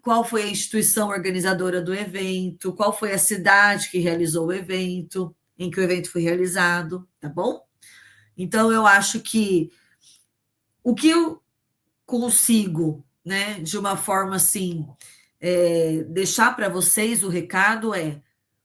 qual foi a instituição organizadora do evento, qual foi a cidade que realizou o evento, em que o evento foi realizado, tá bom? Então, eu acho que o que eu consigo, né, de uma forma assim, deixar para vocês o recado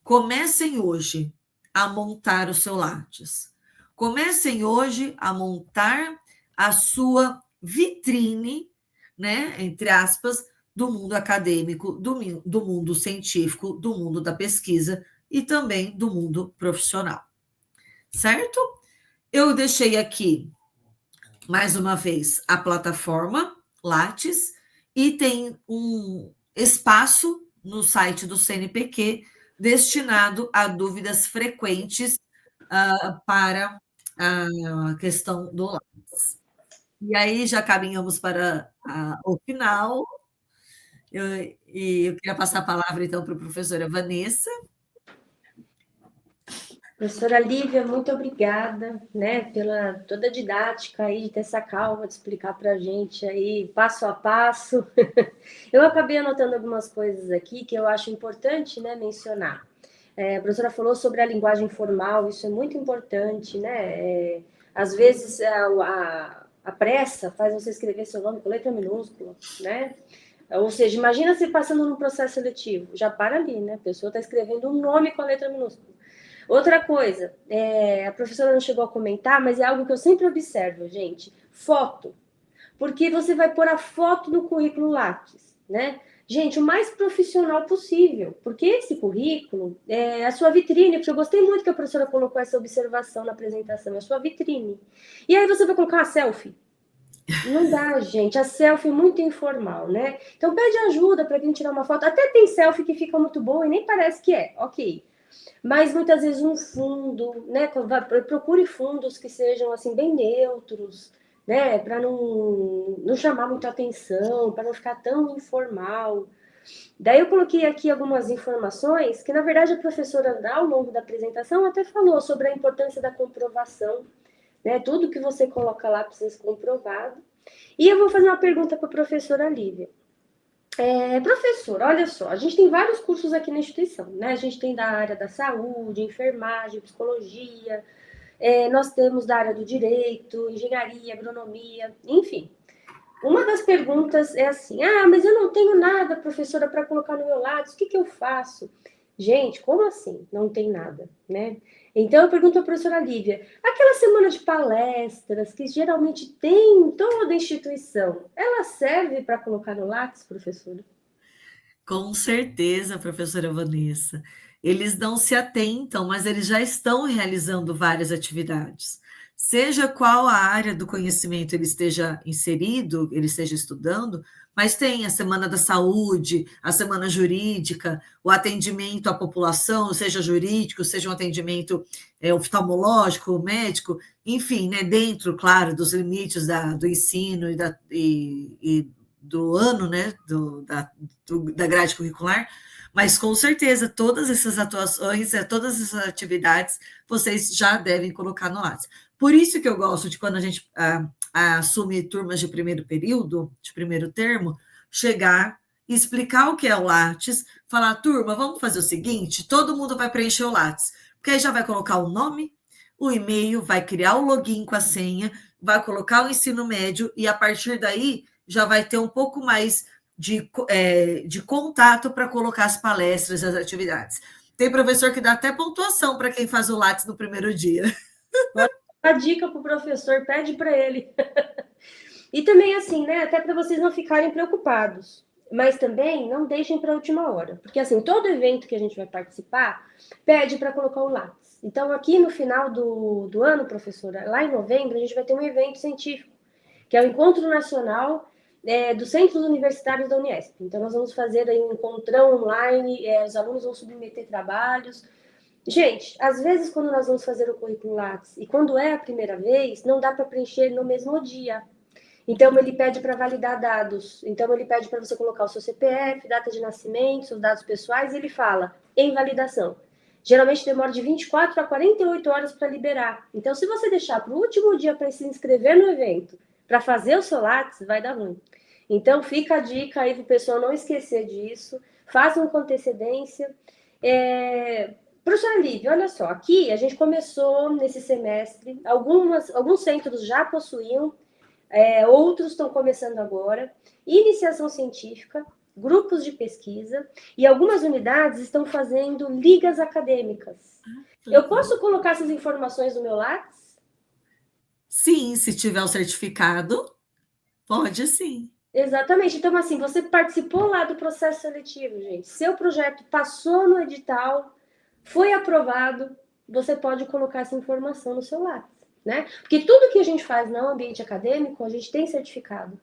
comecem hoje a montar o seu Lattes. Comecem hoje a montar a sua vitrine, né, entre aspas, do mundo acadêmico, do mundo científico, do mundo da pesquisa e também do mundo profissional. Certo? Eu deixei aqui mais uma vez, a plataforma Lattes e tem um espaço no site do CNPq destinado a dúvidas frequentes para a questão do Lattes. E aí já caminhamos para o final. Eu queria passar a palavra, então, para a professora Vanessa. Professora Lívia, muito obrigada, né, pela toda a didática aí, de ter essa calma de explicar para a gente aí, passo a passo. Eu acabei anotando algumas coisas aqui que eu acho importante, né, mencionar. A professora falou sobre a linguagem formal, isso é muito importante, né? Às vezes a pressa faz você escrever seu nome com letra minúscula, né? Ou seja, imagina você passando num processo seletivo, já para ali, né? A pessoa está escrevendo um nome com a letra minúscula. Outra coisa, a professora não chegou a comentar, mas é algo que eu sempre observo, gente. Foto. porque você vai pôr a foto no currículo Lattes, né? Gente, o mais profissional possível, porque esse currículo é a sua vitrine, porque eu gostei muito que a professora colocou essa observação na apresentação, é a sua vitrine. E aí você vai colocar uma selfie. Não dá, gente. A selfie é muito informal, né? Então pede ajuda para quem tirar uma foto. Até tem selfie que fica muito boa e nem parece que é, ok. Mas muitas vezes um fundo, né? Procure fundos que sejam assim bem neutros, né? Para não chamar muita atenção, para não ficar tão informal. Daí eu coloquei aqui algumas informações que, na verdade, a professora, ao longo da apresentação, até falou sobre a importância da comprovação, né? Tudo que você coloca lá precisa ser comprovado. E eu vou fazer uma pergunta para a professora Lívia. Professora, olha só, a gente tem vários cursos aqui na instituição, né? A gente tem da área da saúde, enfermagem, psicologia, nós temos da área do direito, engenharia, agronomia, enfim. Uma das perguntas é assim: mas eu não tenho nada, professora, para colocar no meu Lattes, o que eu faço? Gente, como assim? Não tem nada, né? Então eu pergunto à professora Lívia, aquela semana de palestras que geralmente tem em toda instituição, ela serve para colocar no Lattes, professora? Com certeza, professora Vanessa. Eles não se atentam, mas eles já estão realizando várias atividades. Seja qual a área do conhecimento ele esteja inserido, ele esteja estudando, mas tem a Semana da Saúde, a Semana Jurídica, o atendimento à população, seja jurídico, seja um atendimento oftalmológico, médico, enfim, né, dentro, claro, dos limites do ensino e do ano, né, da grade curricular, mas com certeza todas essas atuações, todas essas atividades, vocês já devem colocar no Lattes. Por isso que eu gosto de quando a gente assume turmas de primeiro período, de primeiro termo, chegar, explicar o que é o Lattes, falar, turma, vamos fazer o seguinte, todo mundo vai preencher o Lattes, porque aí já vai colocar o nome, o e-mail, vai criar o login com a senha, vai colocar o ensino médio e a partir daí já vai ter um pouco mais de contato para colocar as palestras, as atividades. Tem professor que dá até pontuação para quem faz o Lattes no primeiro dia. A dica para o professor, pede para ele. E também assim, né, até para vocês não ficarem preocupados, mas também não deixem para a última hora, porque assim, todo evento que a gente vai participar pede para colocar o Lattes. Então aqui no final do ano, professora, lá em novembro, a gente vai ter um evento científico, que é o Encontro Nacional dos Centros Universitários da Unesp. Então, nós vamos fazer aí um encontrão online, os alunos vão submeter trabalhos. Gente, às vezes, quando nós vamos fazer o currículo Lattes, e quando é a primeira vez, não dá para preencher no mesmo dia. Então, ele pede para validar dados. Então, ele pede para você colocar o seu CPF, data de nascimento, seus dados pessoais, e ele fala em validação. Geralmente demora de 24 a 48 horas para liberar. Então, se você deixar para o último dia para se inscrever no evento, para fazer o seu Lattes, vai dar ruim. Então, fica a dica aí para o pessoal não esquecer disso. Façam com antecedência. Professora Lívia, olha só, aqui a gente começou nesse semestre, alguns centros já possuíam, outros estão começando agora, iniciação científica, grupos de pesquisa, e algumas unidades estão fazendo ligas acadêmicas. Eu posso colocar essas informações no meu Lattes? Sim, se tiver o certificado, pode sim. Exatamente. Então, assim, você participou lá do processo seletivo, gente. Seu projeto passou no edital, foi aprovado, você pode colocar essa informação no seu Lattes, né? Porque tudo que a gente faz no ambiente acadêmico, a gente tem certificado.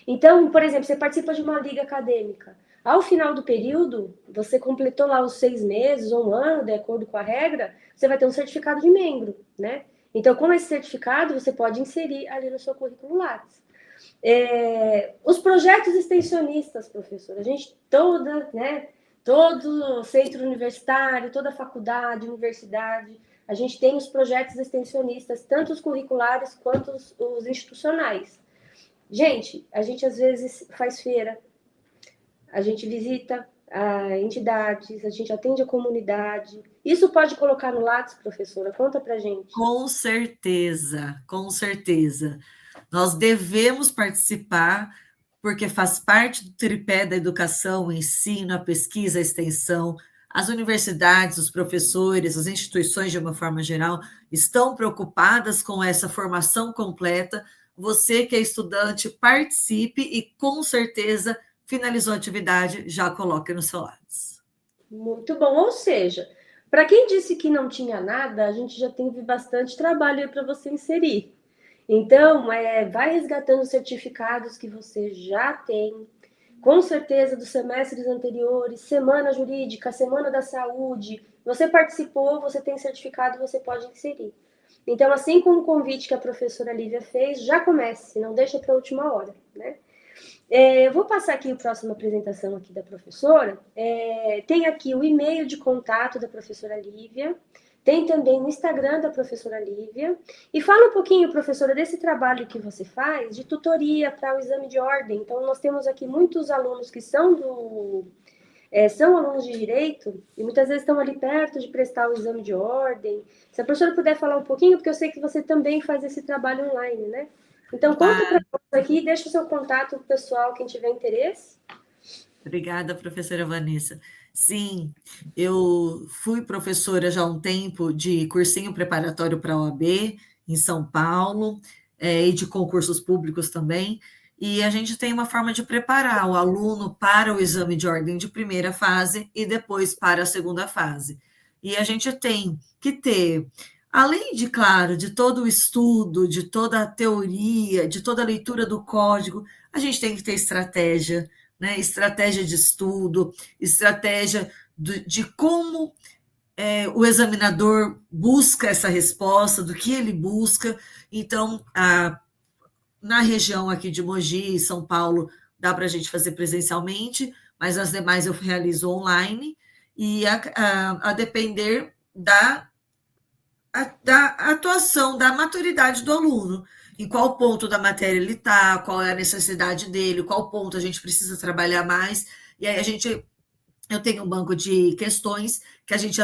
Então, por exemplo, você participa de uma liga acadêmica. Ao final do período, você completou lá os 6 meses ou um ano, de acordo com a regra, você vai ter um certificado de membro, né? Então, com esse certificado, você pode inserir ali no seu currículo Lattes. Os projetos extensionistas, professor, a gente toda, né? Todo centro universitário, toda faculdade, universidade, a gente tem os projetos extensionistas, tanto os curriculares quanto os institucionais. Gente, a gente às vezes faz feira, a gente visita entidades, a gente atende a comunidade. Isso pode colocar no Lattes, professora? Conta pra gente. Com certeza, com certeza. Nós devemos participar, porque faz parte do tripé da educação, o ensino, a pesquisa, a extensão. As universidades, os professores, as instituições, de uma forma geral, estão preocupadas com essa formação completa, você que é estudante, participe e, com certeza, finalizou a atividade, já coloque no seu Lattes. Muito bom. Ou seja, para quem disse que não tinha nada, a gente já teve bastante trabalho aí para você inserir. Então, vai resgatando os certificados que você já tem, com certeza dos semestres anteriores, semana jurídica, semana da saúde. Você participou, você tem certificado, você pode inserir. Então, assim como o convite que a professora Lívia fez, já comece, não deixa para a última hora, né? Eu vou passar aqui a próxima apresentação aqui da professora. Tem aqui o e-mail de contato da professora Lívia, tem também o Instagram da professora Lívia. E fala um pouquinho, professora, desse trabalho que você faz de tutoria para o exame de ordem. Então, nós temos aqui muitos alunos que são alunos de direito e muitas vezes estão ali perto de prestar o exame de ordem. Se a professora puder falar um pouquinho, porque eu sei que você também faz esse trabalho online, né? Então, conta para nós aqui, deixa o seu contato para o pessoal, quem tiver interesse. Obrigada, professora Vanessa. Sim, eu fui professora já há um tempo de cursinho preparatório para a OAB em São Paulo, e de concursos públicos também, e a gente tem uma forma de preparar o aluno para o exame de ordem de primeira fase e depois para a segunda fase. E a gente tem que ter, além de, claro, de todo o estudo, de toda a teoria, de toda a leitura do código, a gente tem que ter estratégia, né? Estratégia de estudo, estratégia de como o examinador busca essa resposta, do que ele busca. Então, na região aqui de Mogi, São Paulo, dá para a gente fazer presencialmente, mas as demais eu realizo online, e a depender da atuação, da maturidade do aluno, em qual ponto da matéria ele está, qual é a necessidade dele, qual ponto a gente precisa trabalhar mais, e aí eu tenho um banco de questões que a gente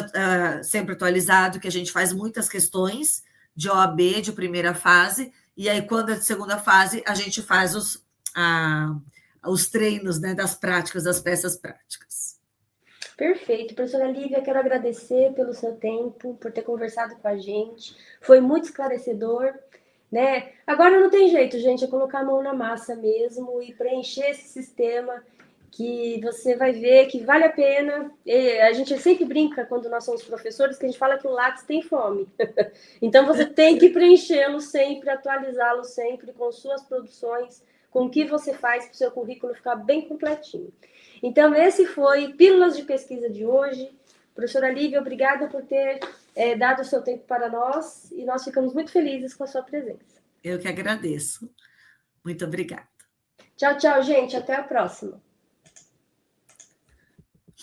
sempre atualizado, que a gente faz muitas questões de OAB de primeira fase, e aí quando é de segunda fase, a gente faz os treinos, né, das práticas, das peças práticas. Perfeito. Professora Lívia, quero agradecer pelo seu tempo, por ter conversado com a gente. Foi muito esclarecedor, né? Agora não tem jeito, gente, é colocar a mão na massa mesmo e preencher esse sistema que você vai ver que vale a pena. A gente sempre brinca quando nós somos professores que a gente fala que o Lattes tem fome. Então você tem que preenchê-lo sempre, atualizá-lo sempre com suas produções, com o que você faz para o seu currículo ficar bem completinho. Então, esse foi Pílulas de Pesquisa de hoje. Professora Lívia, obrigada por ter dado o seu tempo para nós e nós ficamos muito felizes com a sua presença. Eu que agradeço. Muito obrigada. Tchau, tchau, gente. Até a próxima.